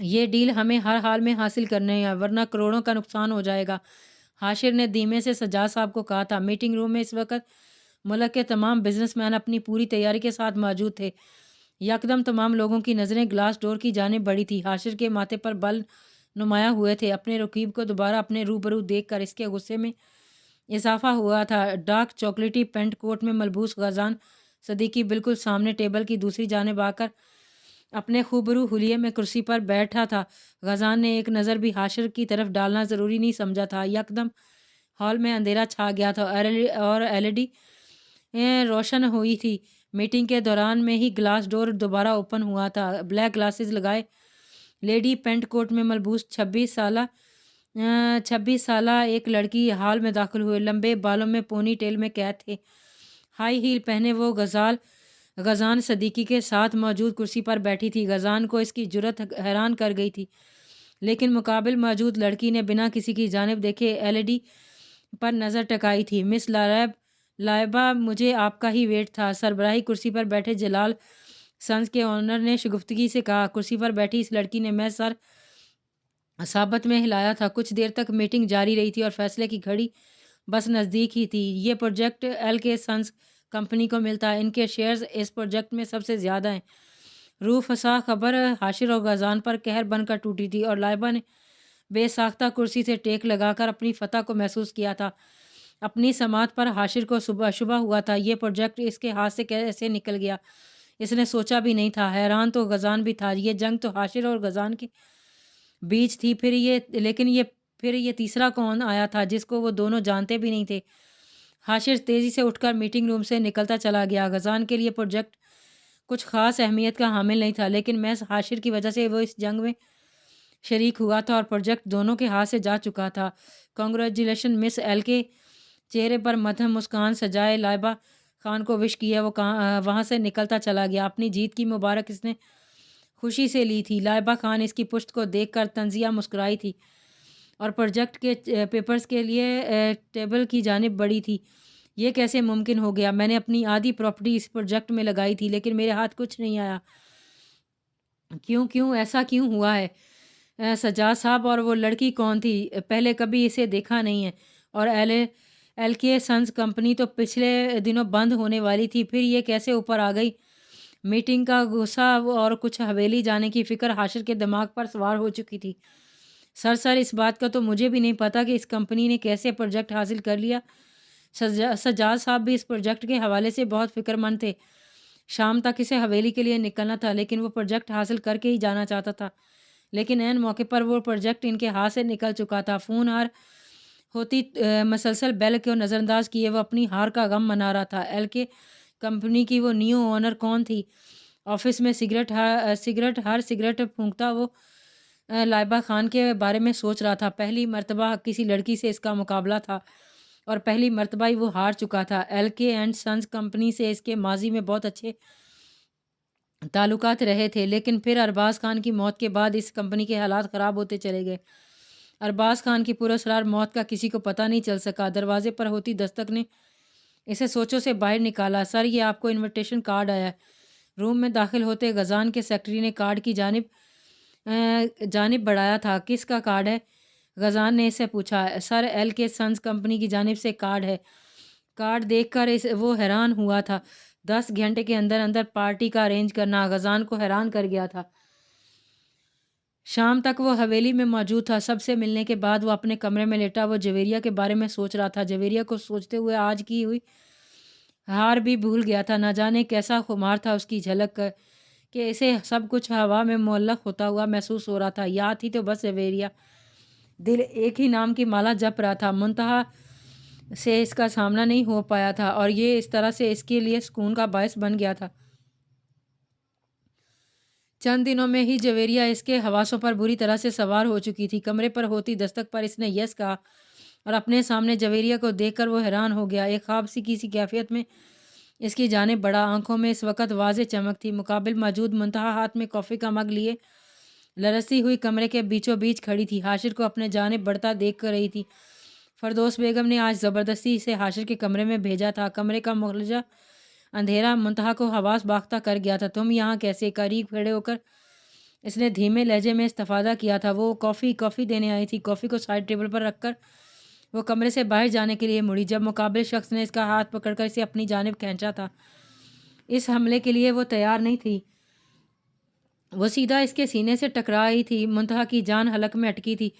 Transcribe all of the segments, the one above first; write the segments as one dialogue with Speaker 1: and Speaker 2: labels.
Speaker 1: یہ ڈیل ہمیں ہر حال میں حاصل کرنے ہے ورنہ کروڑوں کا نقصان ہو جائے گا، حاشر نے دھیمے سے سجاد صاحب کو کہا تھا۔ میٹنگ روم میں اس وقت ملک کے تمام بزنس مین اپنی پوری تیاری کے ساتھ موجود تھے۔ یکدم تمام لوگوں کی نظریں گلاس ڈور کی جانب بڑھی تھی۔ حاشر کے ماتھے پر بل نمایاں ہوئے تھے۔ اپنے رقیب کو دوبارہ اپنے روبرو دیکھ کر اس کے غصے میں اضافہ ہوا تھا۔ ڈارک چاکلیٹی پینٹ کوٹ میں ملبوس غزان صدیقی بالکل سامنے ٹیبل کی دوسری جانب آ کر اپنے خوبرو حلیے میں کرسی پر بیٹھا تھا۔ غزان نے ایک نظر بھی حاشر کی طرف ڈالنا ضروری نہیں سمجھا تھا۔ یکدم ہال میں اندھیرا چھا گیا تھا اور ایل ای ڈی روشن ہوئی تھی۔ میٹنگ کے دوران میں ہی گلاس ڈور دوبارہ اوپن ہوا تھا۔ بلیک گلاسز لگائے لیڈی پینٹ کوٹ میں ملبوس 26 سالہ ایک لڑکی ہال میں داخل ہوئے۔ لمبے بالوں میں پونی ٹیل میں قید تھے۔ ہائی ہیل پہنے وہ غزان صدیقی کے ساتھ موجود کرسی پر بیٹھی تھی۔ غزان کو اس کی جرأت حیران کر گئی تھی، لیکن مقابل موجود لڑکی نے بنا کسی کی جانب دیکھے ایل ای ڈی پر نظر ٹکائی تھی۔ مس لائبہ، مجھے آپ کا ہی ویٹ تھا، سربراہی کرسی پر بیٹھے جلال سنز کے اونر نے شگفتگی سے کہا۔ کرسی پر بیٹھی اس لڑکی نے میں سر ثابت میں ہلایا تھا۔ کچھ دیر تک میٹنگ جاری رہی تھی اور فیصلے کی گھڑی بس نزدیک ہی تھی۔ یہ پروجیکٹ ایل کے سنز کمپنی کو ملتا ہے، ان کے شیئرز اس پروجیکٹ میں سب سے زیادہ ہیں۔ روح فزا خبر حاشر اور غزان پر قہر بن کر ٹوٹی تھی اور لائبہ نے بے ساختہ کرسی سے ٹیک لگا کر اپنی فتح کو محسوس کیا تھا۔ اپنی سماعت پر حاشر کو شبہ ہوا تھا، یہ پروجیکٹ اس کے ہاتھ سے کیسے نکل گیا، اس نے سوچا بھی نہیں تھا۔ حیران تو غزان بھی تھا۔ یہ جنگ تو حاشر اور غزان کے بیچ تھی، پھر یہ تیسرا کون آیا تھا جس کو وہ دونوں جانتے بھی نہیں تھے۔ حاشر تیزی سے اٹھ کر میٹنگ روم سے نکلتا چلا گیا۔ غزان کے لیے پروجیکٹ کچھ خاص اہمیت کا حامل نہیں تھا، لیکن محض حاشر کی وجہ سے وہ اس جنگ میں شریک ہوا تھا اور پروجیکٹ دونوں کے ہاتھ سے جا چکا تھا۔ کنگریچولیشن مس ایل کے چہرے پر مدھم مسکان سجائے لائبہ خان کو وش کیا وہ وہاں سے نکلتا چلا گیا۔ اپنی جیت کی مبارک اس نے خوشی سے لی تھی۔ لائبہ خان اس کی پشت کو دیکھ کر طنزیہ مسکرائی تھی اور پروجیکٹ کے پیپرز کے لیے ٹیبل کی جانب بڑھی تھی۔ یہ کیسے ممکن ہو گیا؟ میں نے اپنی آدھی پراپرٹی اس پروجیکٹ میں لگائی تھی، لیکن میرے ہاتھ کچھ نہیں آیا۔ کیوں ایسا کیوں ہوا ہے؟ سجاد صاحب، اور وہ لڑکی کون تھی؟ پہلے کبھی اسے دیکھا نہیں ہے۔ اور ایل کے سنز کمپنی تو پچھلے دنوں بند ہونے والی تھی، پھر یہ کیسے اوپر آ گئی؟ میٹنگ کا غصہ اور کچھ حویلی جانے کی فکر حاشر کے دماغ پر سوار ہو چکی تھی۔ سر اس بات کا تو مجھے بھی نہیں پتا کہ اس کمپنی نے کیسے پروجیکٹ حاصل کر لیا۔ سجاد صاحب بھی اس پروجیکٹ کے حوالے سے بہت فکر مند تھے۔ شام تک اسے حویلی کے لیے نکلنا تھا، لیکن وہ پروجیکٹ حاصل کر کے ہی جانا چاہتا تھا، لیکن عین موقع پر وہ پروجیکٹ ان کے ہاتھ سے نکل چکا تھا۔ فون ہار ہوتی مسلسل بیل کو نظر انداز کیے وہ اپنی ہار کا غم منا رہا تھا۔ ایل کے کمپنی کی وہ نیو اونر کون تھی؟ آفس میں ہر سگریٹ پھونکتا وہ لائبہ خان کے بارے میں سوچ رہا تھا۔ پہلی مرتبہ کسی لڑکی سے اس کا مقابلہ تھا اور پہلی مرتبہ ہی وہ ہار چکا تھا۔ ایل کے اینڈ سنز کمپنی سے اس کے ماضی میں بہت اچھے تعلقات رہے تھے، لیکن پھر ارباز خان کی موت کے بعد اس کمپنی کے حالات خراب ہوتے چلے گئے۔ ارباز خان کی پراسرار موت کا کسی کو پتہ نہیں چل سکا۔ دروازے پر ہوتی دستک نے اسے سوچوں سے باہر نکالا۔ سر، یہ آپ کو انویٹیشن کارڈ آیا ہے۔ روم میں داخل ہوتے غزان کے سیکرٹری نے کارڈ کی جانب بڑھایا تھا۔ کس کا کارڈ ہے؟ غزان نے اس سے پوچھا۔ سر، ایل کے سنز کمپنی کی جانب سے کارڈ ہے۔ کارڈ دیکھ کر وہ حیران ہوا تھا۔ 10 گھنٹے کے اندر اندر پارٹی کا ارینج کرنا غزان کو حیران کر گیا تھا۔ شام تک وہ حویلی میں موجود تھا۔ سب سے ملنے کے بعد وہ اپنے کمرے میں لیٹا وہ جویریہ کے بارے میں سوچ رہا تھا۔ جویریہ کو سوچتے ہوئے آج کی ہوئی ہار بھی بھول گیا تھا۔ نہ جانے کیسا خمار تھا اس کی جھلک کہ اسے سب کچھ ہوا میں معلق ہوتا ہوا محسوس ہو رہا تھا۔ یاد تھی تو بس جویریہ۔ دل ایک ہی نام کی مالا جپ رہا تھا، منتہا سے اس کا سامنا نہیں ہو پایا تھا اور یہ اس طرح سے اس کے لیے سکون کا باعث بن گیا تھا۔ چند دنوں میں ہی جویریہ اس کے حواسوں پر بری طرح سے سوار ہو چکی تھی۔ کمرے پر ہوتی دستک پر اس نے یس کہا اور اپنے سامنے جویریہ کو دیکھ کر وہ حیران ہو گیا۔ ایک خواب سی کسی کیفیت میں اس کی جانب بڑھا۔ آنکھوں میں اس وقت واضح چمک تھی۔ مقابل موجود منتہا ہاتھ میں کافی کا مگ لیے لرزتی ہوئی کمرے کے بیچوں بیچ کھڑی تھی، حاشر کو اپنے جانب بڑھتا دیکھ کر رہی تھی۔ فردوس بیگم نے آج زبردستی اسے حاشر کے کمرے میں بھیجا تھا۔ کمرے کا مغلجہ اندھیرا منتہا کو حواس باختہ کر گیا تھا۔ تم یہاں کیسے؟ قریب کھڑے ہو کر اس نے دھیمے لہجے میں استفادہ کیا تھا۔ وہ کافی دینے آئی تھی۔ کافی کو سائڈ ٹیبل پر رکھ کر وہ کمرے سے باہر جانے کے لیے مڑی جب مقابل شخص نے اس کا ہاتھ پکڑ کر اسے اپنی جانب کھینچا تھا۔ اس حملے کے لیے وہ تیار نہیں تھی۔ وہ سیدھا اس کے سینے سے ٹکرائی تھی۔ منتہا کی جان حلق میں اٹکی تھی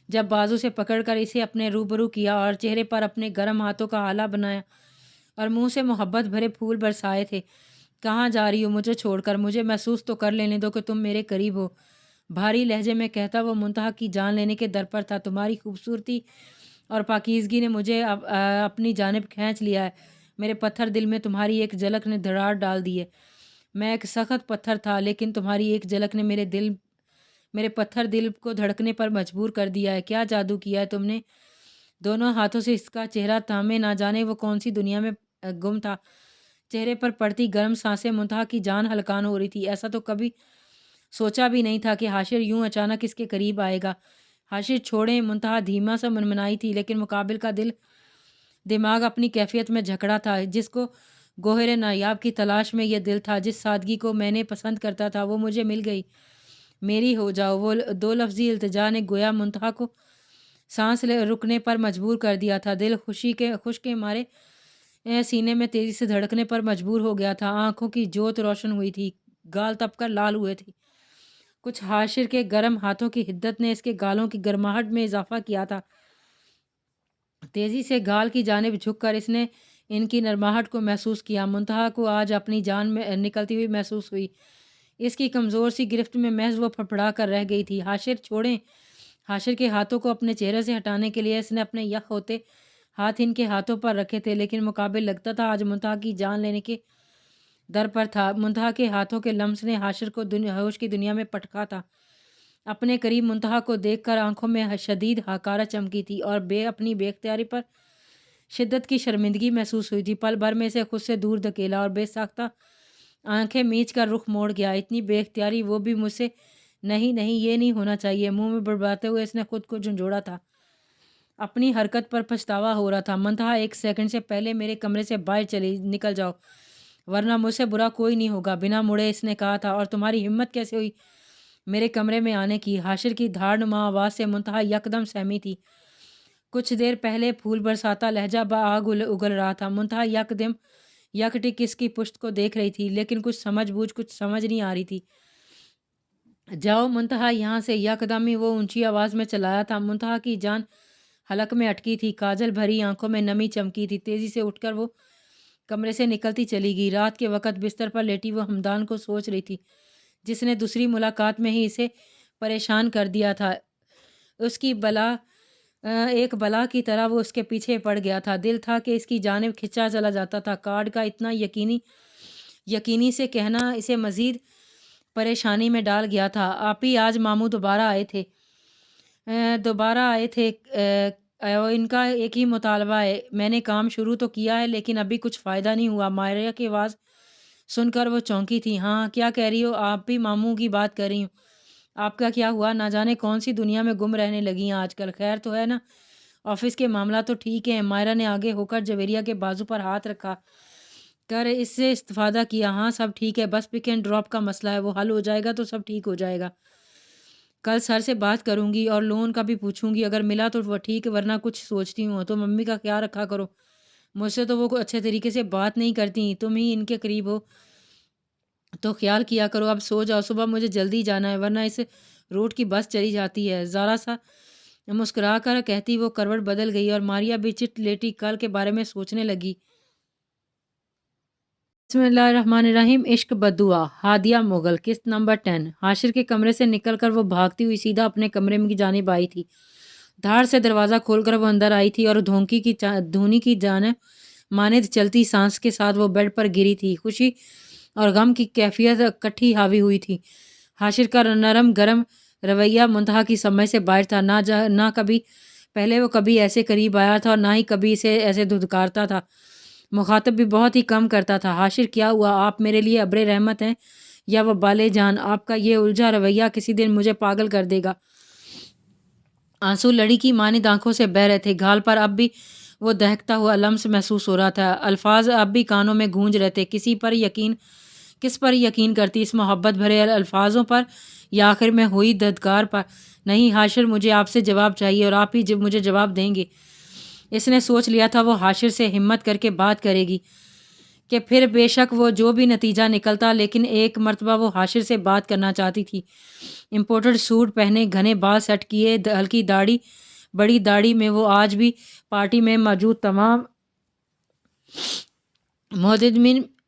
Speaker 1: جب بازو سے پکڑ کر اسے اپنے روبرو کیا اور چہرے پر اپنے گرم ہاتھوں کا ہالہ بنایا اور منہ سے محبت بھرے پھول برسائے تھے۔ کہاں جا رہی ہو؟ مجھے چھوڑ کر۔ مجھے محسوس تو کر لینے دو کہ تم میرے قریب ہو۔ بھاری لہجے میں کہتا وہ منتہا کی جان لینے کے در پر تھا۔ تمہاری خوبصورتی اور پاکیزگی نے مجھے اپنی جانب کھینچ لیا ہے۔ میرے پتھر دل میں تمہاری ایک جھلک نے دراڑ ڈال دی ہے۔ میں ایک سخت پتھر تھا لیکن تمہاری ایک جھلک نے میرے پتھر دل کو دھڑکنے پر مجبور کر دیا ہے۔ کیا جادو کیا ہے تم نے؟ دونوں ہاتھوں سے اس کا چہرہ تھامے نہ جانے وہ کون سی دنیا میں گم تھا۔ چہرے پر پڑتی گرم سانسیں منتہا کی جان ہلکان ہو رہی تھی۔ ایسا تو کبھی سوچا بھی نہیں تھا کہ حاشر یوں اچانک اس کے قریب آئے گا۔ حاشر چھوڑیں۔ منتہا دھیما سا منمنائی تھی لیکن مقابل کا دماغ اپنی کیفیت میں جھکڑا تھا۔ جس کو گوہر نایاب کی تلاش میں یہ دل تھا، جس سادگی کو میں نے پسند کرتا تھا، وہ مجھے مل گئی۔ میری ہو جاؤ۔ وہ دو لفظی التجا نے گویا منتہا کو سانس رکنے پر مجبور کر دیا تھا۔ دل خوش کے مارے سینے میں تیزی سے دھڑکنے پر مجبور ہو گیا تھا۔ آنکھوں کی جوت روشن ہوئی تھی، گال تپ کر لال ہوئے تھے۔ کچھ حاشر کے گرم ہاتھوں کی حدت نے اس کے گالوں کی گرماہٹ میں اضافہ کیا تھا۔ تیزی سے گال کی جانب جھک کر اس نے ان کی نرماہٹ کو محسوس کیا۔ منتہا کو آج اپنی جان میں نکلتی ہوئی محسوس ہوئی۔ اس کی کمزور سی گرفت میں محض وہ پھڑپڑا کر رہ گئی تھی۔ حاشر چھوڑیں۔ حاشر کے ہاتھوں کو اپنے چہرے سے ہٹانے کے لیے اس نے اپنے یخ ہوتے ہاتھ ان کے ہاتھوں پر رکھے تھے لیکن مقابل لگتا تھا آج منتہا کی جان لینے کے در پر تھا۔ منتہا کے ہاتھوں کے لمس نے حاشر کو ہوش کی دنیا میں پٹکا تھا۔ اپنے قریب منتہا کو دیکھ کر آنکھوں میں شدید حقارت چمکی تھی اور اپنی بے اختیاری پر شدت کی شرمندگی محسوس ہوئی تھی۔ پل بھر میں اسے خود سے دور دھکیلا اور بے ساختہ آنکھیں میچ کر رخ موڑ گیا۔ اتنی بے اختیاری، وہ بھی مجھ سے؟ نہیں یہ نہیں ہونا چاہیے۔ منہ میں بڑبڑاتے ہوئے اس نے خود کو جھنجھوڑا تھا۔ اپنی حرکت پر پچھتاوا ہو رہا تھا۔ منتہا، ایک سیکنڈ سے پہلے میرے کمرے سے باہر نکل جاؤ ورنہ مجھ سے برا کوئی نہیں ہوگا۔ بنا مڑے اس نے کہا تھا۔ اور تمہاری ہمت کیسے ہوئی میرے کمرے میں آنے کی؟ حاشر کی دھاڑ نما آواز سے منتہا یکدم سہمی تھی۔ کچھ دیر پہلے پھول برساتا لہجہ بآگ اگل رہا تھا۔ منتہا یکٹک اس کی پشت کو دیکھ رہی تھی لیکن کچھ سمجھ نہیں آ رہی تھی۔ جاؤ منتہا یہاں سے، یکدم ہی وہ اونچی آواز میں چلایا تھا۔ منتہا کی جان حلق میں اٹکی تھی، کاجل بھری آنکھوں میں نمی چمکی تھی۔ تیزی سے اٹھ کر وہ کمرے سے نکلتی چلی گئی۔ رات کے وقت بستر پر لیٹی وہ ہمدان کو سوچ رہی تھی جس نے دوسری ملاقات میں ہی اسے پریشان کر دیا تھا۔ اس کی ایک بلا کی طرح وہ اس کے پیچھے پڑ گیا تھا۔ دل تھا کہ اس کی جانب کھنچا چلا جاتا تھا۔ کارڈ کا اتنا یقینی سے کہنا اسے مزید پریشانی میں ڈال گیا تھا۔ آپی، آج ماموں دوبارہ آئے تھے اور ان کا ایک ہی مطالبہ ہے۔ میں نے کام شروع تو کیا ہے لیکن ابھی کچھ فائدہ نہیں ہوا۔ مائرہ کی آواز سن کر وہ چونکی تھی۔ ہاں، کیا کہہ رہی ہو؟ آپ بھی ماموں کی بات کر رہی ہوں۔ آپ کا کیا ہوا؟ نہ جانے کون سی دنیا میں گم رہنے لگی ہیں آج کل۔ خیر تو ہے نا؟ آفس کے معاملہ تو ٹھیک ہیں؟ مائرہ نے آگے ہو کر جویریہ کے بازو پر ہاتھ رکھا کر اس سے استفادہ کیا۔ ہاں سب ٹھیک ہے، بس پک اینڈ ڈراپ کا مسئلہ ہے، وہ حل ہو جائے گا تو سب ٹھیک ہو جائے گا۔ کل سر سے بات کروں گی اور لون کا بھی پوچھوں گی، اگر ملا تو وہ ٹھیک، ورنہ کچھ سوچتی ہوں۔ تو ممی کا خیال رکھا کرو، مجھ سے تو وہ اچھے طریقے سے بات نہیں کرتی، تم ہی ان کے قریب ہو تو خیال کیا کرو۔ اب سو جاؤ، صبح مجھے جلدی جانا ہے ورنہ اس روٹ کی بس چلی جاتی ہے۔ ذرا سا مسکرا کر کہتی وہ کروٹ بدل گئی اور ماریا بھی چٹ لیٹی کل کے بارے میں سوچنے لگی۔ بسم اللہ الرحمن الرحیم۔ عشق بددعا، ہادیہ مغل، قسط نمبر 10۔ حاشر کے کمرے سے نکل کر وہ بھاگتی ہوئی سیدھا اپنے کمرے کی جانب آئی تھی۔ دھاڑ سے دروازہ کھول کر وہ اندر آئی تھی اور دھونی کی جانب مانند چلتی سانس کے ساتھ وہ بیڈ پر گری تھی۔ خوشی اور غم کی کیفیت اکٹھی حاوی ہوئی تھی۔ حاشر کا نرم گرم رویہ منتہا کی سمجھ سے باہر تھا۔ نہ کبھی پہلے وہ کبھی ایسے قریب آیا تھا اور نہ ہی کبھی اسے ایسے دھتکارتا تھا۔ مخاطب بھی بہت ہی کم کرتا تھا۔ حاشر، کیا ہوا؟ آپ میرے لیے ابر رحمت ہیں یا وہ بالے جان؟ آپ کا یہ الجھا رویہ کسی دن مجھے پاگل کر دے گا۔ آنسو لڑی کی مانند آنکھوں سے بہہ رہے تھے۔ گال پر اب بھی وہ دہکتا ہوا لمس محسوس ہو رہا تھا۔ الفاظ اب بھی کانوں میں گونج رہے تھے۔ کسی پر یقین کس پر یقین کرتی، اس محبت بھرے الفاظوں پر یا آخر میں ہوئی دھدکار پر؟ نہیں حاشر، مجھے آپ سے جواب چاہیے اور آپ ہی جب مجھے جواب دیں گے۔ اس نے سوچ لیا تھا وہ حاشر سے ہمت کر کے بات کرے گی کہ پھر بے شک وہ جو بھی نتیجہ نکلتا، لیکن ایک مرتبہ وہ حاشر سے بات کرنا چاہتی تھی۔ امپورٹڈ سوٹ پہنے، گھنے بال سیٹ کیے، ہلکی داڑھی، بڑی داڑھی میں وہ آج بھی پارٹی میں موجود تمام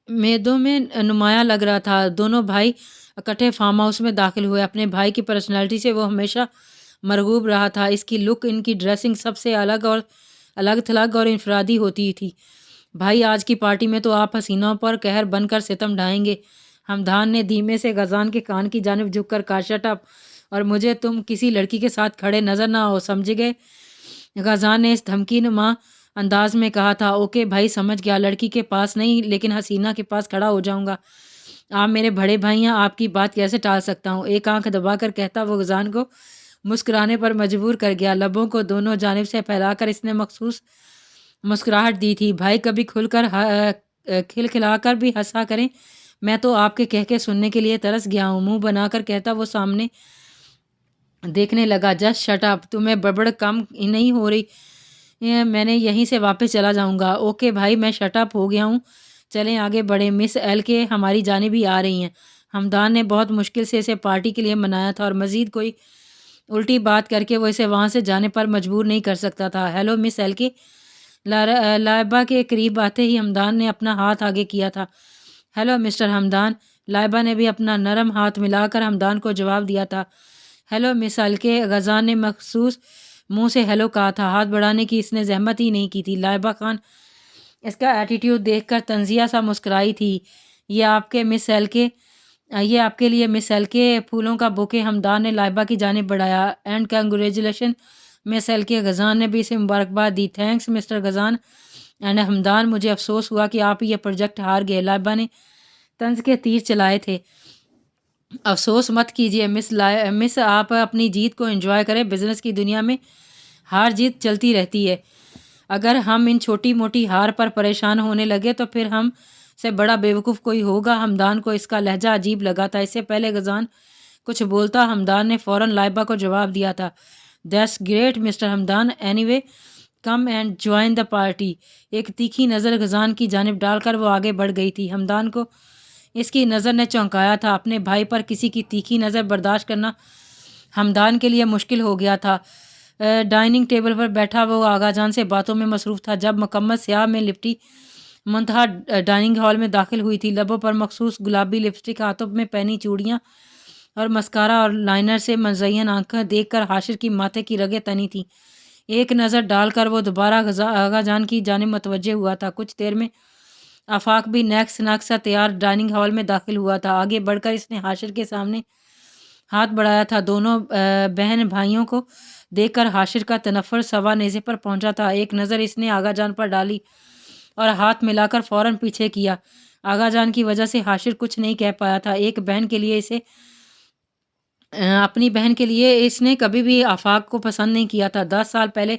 Speaker 1: میدوں میں نمایاں لگ رہا تھا۔ دونوں بھائی اکٹھے فارم ہاؤس میں داخل ہوئے۔ اپنے بھائی کی پرسنالٹی سے وہ ہمیشہ مرغوب رہا تھا۔ اس کی لک، ان کی ڈریسنگ سب سے الگ تھلگ اور انفرادی ہوتی تھی۔ بھائی، آج کی پارٹی میں تو آپ حسینوں پر قہر بن کر ستم ڈھائیں گے۔ ہمدان نے دھیمے سے غزان کے کان کی جانب جھک کر کہا، شٹ اپ، اور مجھے تم کسی لڑکی کے ساتھ کھڑے نظر نہ ہو، سمجھ گئے؟ غزان نے اس دھمکی نما انداز میں کہا تھا۔ اوکے بھائی، سمجھ گیا، لڑکی کے پاس نہیں لیکن حسینہ کے پاس کھڑا ہو جاؤں گا۔ آپ میرے بڑے بھائی ہیں، آپ کی بات کیسے ٹال سکتا ہوں؟ ایک آنکھ دبا کر کہتا وہ غزان کو مسکرانے پر مجبور کر گیا۔ لبوں کو دونوں جانب سے پھیلا کر اس نے مخصوص مسکراہٹ دی تھی۔ بھائی کبھی کھلا کر بھی ہنسا کریں، میں تو آپ کے کہہ کے سننے کے لیے ترس گیا ہوں۔ منہ بنا کر کہتا وہ سامنے دیکھنے لگا۔ جسٹ شٹ اپ، تمہیں بڑبڑ کم نہیں ہو رہی؟ میں نے یہیں سے واپس چلا جاؤں گا۔ اوکے بھائی، میں شٹ اپ ہو گیا ہوں، چلیں آگے بڑھیں۔ مس ایل کے ہماری جانب ہی آ رہی ہیں۔ ہمدان نے بہت مشکل سے اسے پارٹی کے لیے منایا تھا اور مزید کوئی الٹی بات کر کے وہ اسے وہاں سے جانے پر مجبور نہیں کر سکتا تھا۔ ہیلو مس ایل کے۔ لائبہ کے قریب آتے ہی ہمدان نے اپنا ہاتھ آگے کیا تھا۔ Hello mister Hamdan. لائبہ نے بھی اپنا نرم ہاتھ ملا کر ہمدان کو جواب دیا تھا۔ ہیلو مس ایل کے۔ غزان نے مخصوص منہ سے ہیلو کہا تھا، ہاتھ بڑھانے کی اس نے زحمت ہی نہیں کی تھی۔ لائبہ خان اس کا ایٹیٹیوڈ دیکھ کر تنزیہ سا مسکرائی تھی۔ یہ آپ کے لیے مس ایل کے، پھولوں کا بوکے ہمدان نے لائبہ کی جانب بڑھایا۔ اینڈ کنگریچولیشن مس ایل کے۔ غزان نے بھی اسے مبارکباد دی۔ تھینکس مسٹر غزان اینڈ ہمدان، مجھے افسوس ہوا کہ آپ یہ پروجیکٹ ہار گئے۔ لائبہ نے طنز کے تیر چلائے تھے۔ افسوس مت کیجیے مس، آپ اپنی جیت کو انجوائے کریں۔ بزنس کی دنیا میں ہار جیت چلتی رہتی ہے۔ اگر ہم ان چھوٹی موٹی ہار پر پریشان ہونے لگے تو پھر ہم سے بڑا بیوقوف کوئی ہوگا۔ ہمدان کو اس کا لہجہ عجیب لگا تھا۔ اس سے پہلے غزان کچھ بولتا، ہمدان نے فوراً لائبہ کو جواب دیا تھا، that's great mister Hamdan, anyway come and join the party. ایک تیکھی نظر غزان کی جانب ڈال کر وہ آگے بڑھ گئی تھی۔ ہمدان کو اس کی نظر نے چونکایا تھا۔ اپنے بھائی پر کسی کی تیکھی نظر برداشت کرنا ہمدان کے لیے مشکل ہو گیا تھا۔ ڈائننگ ٹیبل پر بیٹھا وہ آغا جان سے باتوں میں مصروف تھا جب مکمل سیاہ میں لپٹی منتہا ڈائننگ ہال میں داخل ہوئی تھی۔ لبوں پر مخصوص گلابی لپسٹک، ہاتھوں میں پہنی چوڑیاں اور مسکارا اور لائنر سے مزین آنکھیں دیکھ کر حاشر کی ماتھے کی رگیں تنی تھیں۔ ایک نظر ڈال کر وہ دوبارہ آغا جان کی جانب متوجہ ہوا تھا۔ کچھ دیر میں آفاق بھی نیک ناک سا تیار ڈائننگ ہال میں داخل ہوا تھا۔ آگے بڑھ کر اس نے حاشر کے سامنے ہاتھ بڑھایا تھا۔ دونوں بہن بھائیوں کو دیکھ کر حاشر کا تنفر سوا نیزے پر پہنچا تھا۔ ایک نظر اس نے آغا جان پر ڈالی اور ہاتھ ملا کر فوراً پیچھے کیا۔ آغا جان کی وجہ سے حاشر کچھ نہیں کہہ پایا تھا۔ اپنی بہن کے لیے اس نے کبھی بھی آفاق کو پسند نہیں کیا تھا۔ 10 سال پہلے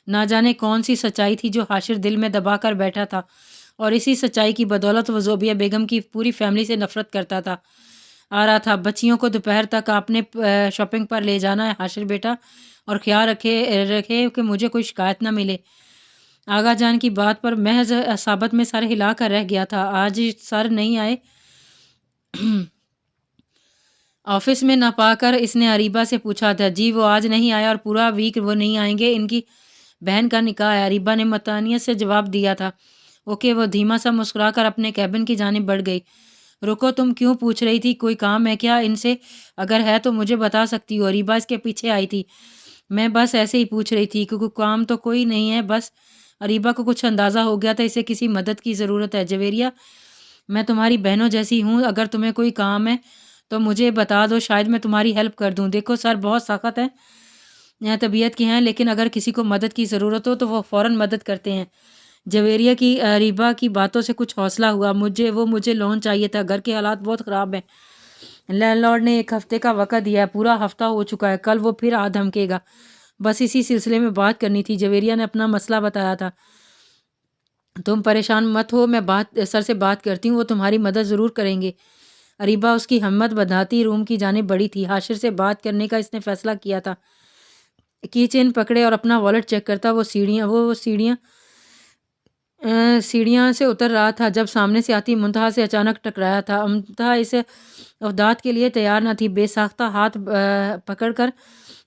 Speaker 1: نہ جانے کون سی سچائی تھی جو حاشر دل میں دبا کر بیٹھا تھا، اور اسی سچائی کی بدولت وہ زوبیہ بیگم کی پوری فیملی سے نفرت کرتا تھا آ رہا تھا۔ بچیوں کو دوپہر تک آپ نے شاپنگ پر لے جانا ہے حاشر بیٹا، اور خیال رکھے کہ مجھے کوئی شکایت نہ ملے۔ آغا جان کی بات پر محض اصابت میں سر ہلا کر رہ گیا تھا۔ آج سر نہیں آئے؟ آفس میں نہ پا کر اس نے اریبہ سے پوچھا تھا۔ جی وہ آج نہیں آیا اور پورا ویک وہ نہیں آئیں گے، ان کی بہن کا نکاح ہے، اریبہ نے مطمئنیت سے جواب دیا تھا۔ اوکے، وہ دھیما سا مسکرا کر اپنے کیبن کی جانب بڑھ گئی۔ رکو، تم کیوں پوچھ رہی تھی؟ کوئی کام ہے کیا ان سے؟ اگر ہے تو مجھے بتا سکتی ہو۔ اریبہ اس کے پیچھے آئی تھی۔ میں بس ایسے ہی پوچھ رہی تھی، کیونکہ کام تو کوئی نہیں ہے، بس اریبہ کو کچھ اندازہ ہو گیا تھا اسے کسی مدد کی ضرورت ہے۔ جویریہ، میں تمہاری بہنوں جیسی ہوں، اگر تمہیں کوئی کام ہے تو مجھے بتا دو، شاید میں تمہاری ہیلپ کر دوں۔ دیکھو سر بہت سخت ہیں، طبیعت کے ہیں، لیکن اگر کسی کو مدد کی ضرورت ہو تو وہ فوراً مدد کرتے ہیں۔ جویریہ کی اریبہ کی باتوں سے کچھ حوصلہ ہوا۔ مجھے لون چاہیے تھا، گھر کے حالات بہت خراب ہیں، لینڈ لارڈ نے 1 ہفتے کا وقت دیا ہے، پورا ہفتہ ہو چکا ہے، کل وہ پھر دھمکے گا۔ بس اسی سلسلے میں بات کرنی تھی۔ جویریہ نے اپنا مسئلہ بتایا تھا۔ تم پریشان مت ہو، میں سر سے بات کرتی ہوں، وہ تمہاری مدد ضرور کریں گے۔ اریبہ اس کی ہمت بندھاتی روم کی جانب بڑھی تھی۔ حاشر سے بات کرنے کا اس نے فیصلہ کیا تھا۔ کی چین پکڑے اور اپنا والٹ چیک کرتا وہ سیڑھیاں سے اتر رہا تھا جب سامنے سے آتی منتہا سے اچانک ٹکرایا تھا۔ منتہا اس افداد کے لیے تیار نہ تھی۔ بے ساختہ ہاتھ پکڑ کر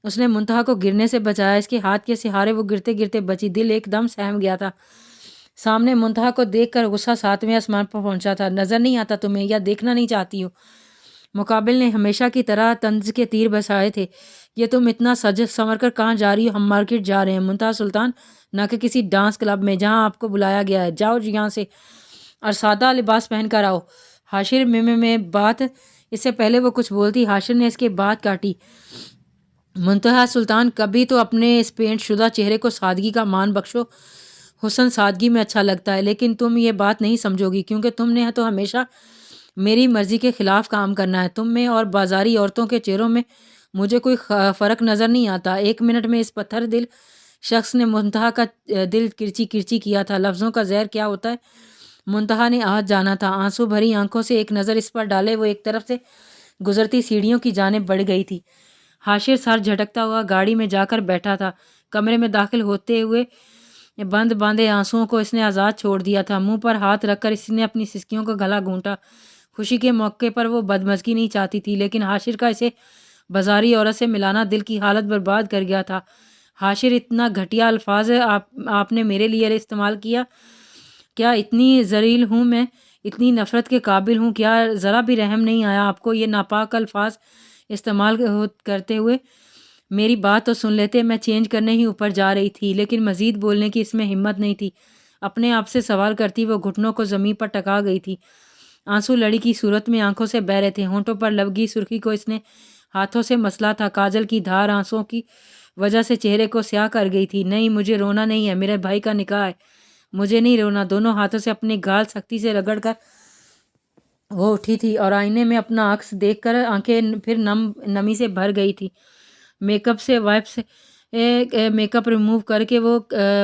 Speaker 1: اس نے منتہا کو گرنے سے بچایا۔ اس کے ہاتھ کے سہارے وہ گرتے گرتے بچی۔ دل ایک دم سہم گیا تھا۔ سامنے منتہا کو دیکھ کر غصہ 7ویں آسمان پر پہنچا تھا۔ نظر نہیں آتا تمہیں یا دیکھنا نہیں چاہتی ہو؟ مقابل نے ہمیشہ کی طرح طنز کے تیر برسائے تھے۔ یہ تم اتنا سج سنور کر کہاں جا رہی ہو؟ ہم مارکیٹ جا رہے ہیں منتہا سلطان، نہ کہ کسی ڈانس کلب میں جہاں آپ کو بلایا گیا ہے۔ جاؤ یہاں سے اور سادہ لباس پہن کر آؤ۔ حاشر میں بات اس سے پہلے وہ کچھ بولتی، حاشر نے اس کے بات کاٹی۔ منتہا سلطان، کبھی تو اپنے اس پینٹ شدہ چہرے کو سادگی کا مان بخشو۔ حسن سادگی میں اچھا لگتا ہے، لیکن تم یہ بات نہیں سمجھو گی کیونکہ تم نے تو ہمیشہ میری مرضی کے خلاف کام کرنا ہے۔ تم میں اور بازاری عورتوں کے چہروں میں مجھے کوئی فرق نظر نہیں آتا۔ 1 منٹ میں اس پتھر دل شخص نے منتہا کا دل کرچی کرچی کیا تھا۔ لفظوں کا زہر کیا ہوتا ہے منتہا نے آج جانا تھا۔ آنسو بھری آنکھوں سے ایک نظر اس پر ڈالے وہ ایک طرف سے گزرتی سیڑھیوں کی جانب بڑھ گئی تھی۔ حاشر سر جھٹکتا ہوا گاڑی میں جا کر بیٹھا تھا۔ کمرے میں داخل ہوتے ہوئے بند باندھے آنسوؤں کو اس نے آزاد چھوڑ دیا تھا۔ منہ پر ہاتھ رکھ کر اس نے اپنی سسکیوں کا گلا گھونٹا۔ خوشی کے موقع پر وہ بدمزگی نہیں چاہتی تھی، لیکن حاشر کا اسے بازاری عورت سے ملانا دل کی حالت برباد کر گیا تھا۔ حاشر، اتنا گھٹیا الفاظ آپ نے میرے لیے استعمال کیا؟ کیا اتنی ذلیل ہوں میں؟ اتنی نفرت کے قابل ہوں؟ کیا ذرا بھی رحم نہیں آیا آپ کو یہ ناپاک الفاظ استعمال کرتے ہوئے؟ میری بات تو سن لیتے، میں چینج کرنے ہی اوپر جا رہی تھی، لیکن مزید بولنے کی اس میں ہمت نہیں تھی۔ اپنے آپ سے سوال کرتی وہ گھٹنوں کو زمین پر ٹکا گئی تھی۔ آنسو لڑی کی صورت میں آنکھوں سے بہہ رہے تھے۔ ہونٹوں پر لبگی سرخی کو اس نے ہاتھوں سے مسلا تھا۔ کاجل کی دھار آنسوؤں کی وجہ سے چہرے کو سیاہ کر گئی تھی۔ نہیں، مجھے رونا نہیں ہے، میرے بھائی کا نکاح ہے، مجھے نہیں رونا۔ دونوں ہاتھوں سے اپنے گال سختی سے رگڑ کر وہ اٹھی تھی اور آئینے میں اپنا عکس دیکھ کر آنکھیں پھر نمی سے بھر گئی تھی۔ میک اپ ریموو کر کے وہ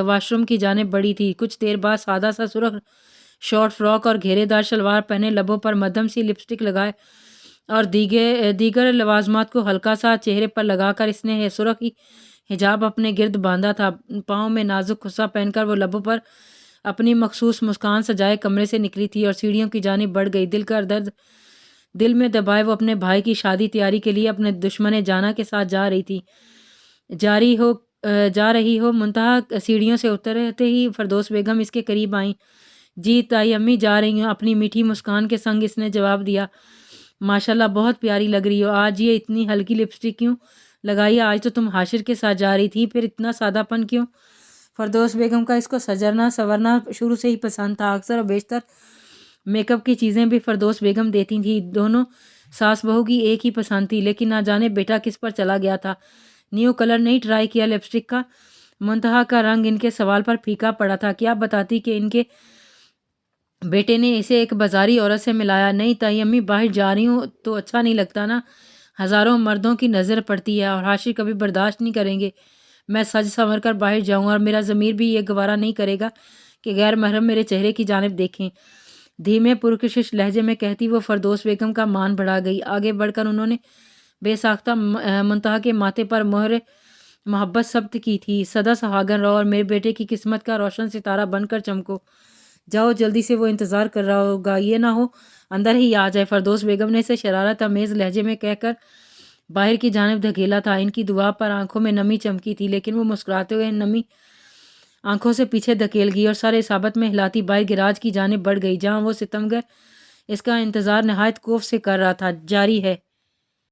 Speaker 1: واش روم کی جانب بڑھی تھی۔ کچھ دیر بعد سادہ سا سرخ شارٹ فراک اور گھیرے دار شلوار پہنے، لبوں پر مدھم سی لپسٹک لگائے اور دیگر لوازمات کو ہلکا سا چہرے پر لگا کر اس نے سرخ حجاب اپنے گرد باندھا تھا۔ پاؤں میں نازک خصا پہن کر وہ لبوں پر اپنی مخصوص مسکان سجائے کمرے سے نکلی تھی اور سیڑھیوں کی جانب بڑھ گئی۔ دل کا درد دل میں دبائے وہ اپنے بھائی کی شادی تیاری کے لیے اپنے دشمن جانا کے ساتھ جا رہی ہو۔ منتہا سیڑھیوں سے اترتے ہی فردوس بیگم اس کے قریب آئیں۔ جی تائی امی جا رہی ہوں، اپنی میٹھی مسکان کے سنگ اس نے جواب دیا۔ ماشاءاللہ، بہت پیاری لگ رہی ہو آج، یہ اتنی ہلکی لپسٹک کیوں لگائی ہے؟ آج تو تم حاشر کے ساتھ جا رہی تھی، پھر اتنا سادہ پن کیوں؟ فردوس بیگم کا اس کو سجرنا سورنا شروع سے ہی پسند تھا۔ اکثر و بیشتر میک اپ کی چیزیں بھی فردوس بیگم دیتی تھیں۔ دونوں ساس بہو کی ایک ہی پسند تھی، لیکن نہ جانے بیٹا کس پر چلا گیا تھا۔ نیو کلر نہیں ٹرائی کیا لپسٹک کا؟ منتہا کا رنگ ان کے سوال پر پھیکا پڑا تھا۔ کیا بتاتی کہ ان کے بیٹے نے اسے ایک بازاری عورت سے ملایا؟ نہیں تائی امی، باہر جا رہی ہوں تو اچھا نہیں لگتا نا، ہزاروں مردوں کی نظر پڑتی ہے اور حاشر کبھی برداشت نہیں کریں گے میں سج سنور کر باہر جاؤں، اور میرا ضمیر بھی یہ گوارا نہیں کرے گا کہ غیر محرم میرے چہرے کی جانب دیکھیں۔ دھیمے پرکشش لہجے میں کہتی وہ فردوس بیگم کا مان بڑھا گئی۔ آگے بڑھ کر انہوں نے بے ساختہ منتہا کے ماتھے پر مہر محبت ثبت کی تھی۔ سدا سہاگن رہو اور میرے بیٹے کی قسمت کا روشن ستارہ بن کر چمکو۔ جاؤ جلدی سے، وہ انتظار کر رہا ہوگا، یہ نہ ہو اندر ہی آ جائے۔ فردوس بیگم نے اسے شرارت آمیز لہجے میں کہہ کر باہر کی جانب دھکیلا تھا۔ ان کی دعا پر آنکھوں میں نمی چمکی تھی، لیکن وہ مسکراتے ہوئے نمی آنکھوں سے پیچھے دھکیل گئی اور سر اصابت میں ہلاتی باہر گراج کی جانب بڑھ گئی، جہاں وہ ستمگر اس کا انتظار نہایت خوف سے کر رہا تھا۔ جاری ہے۔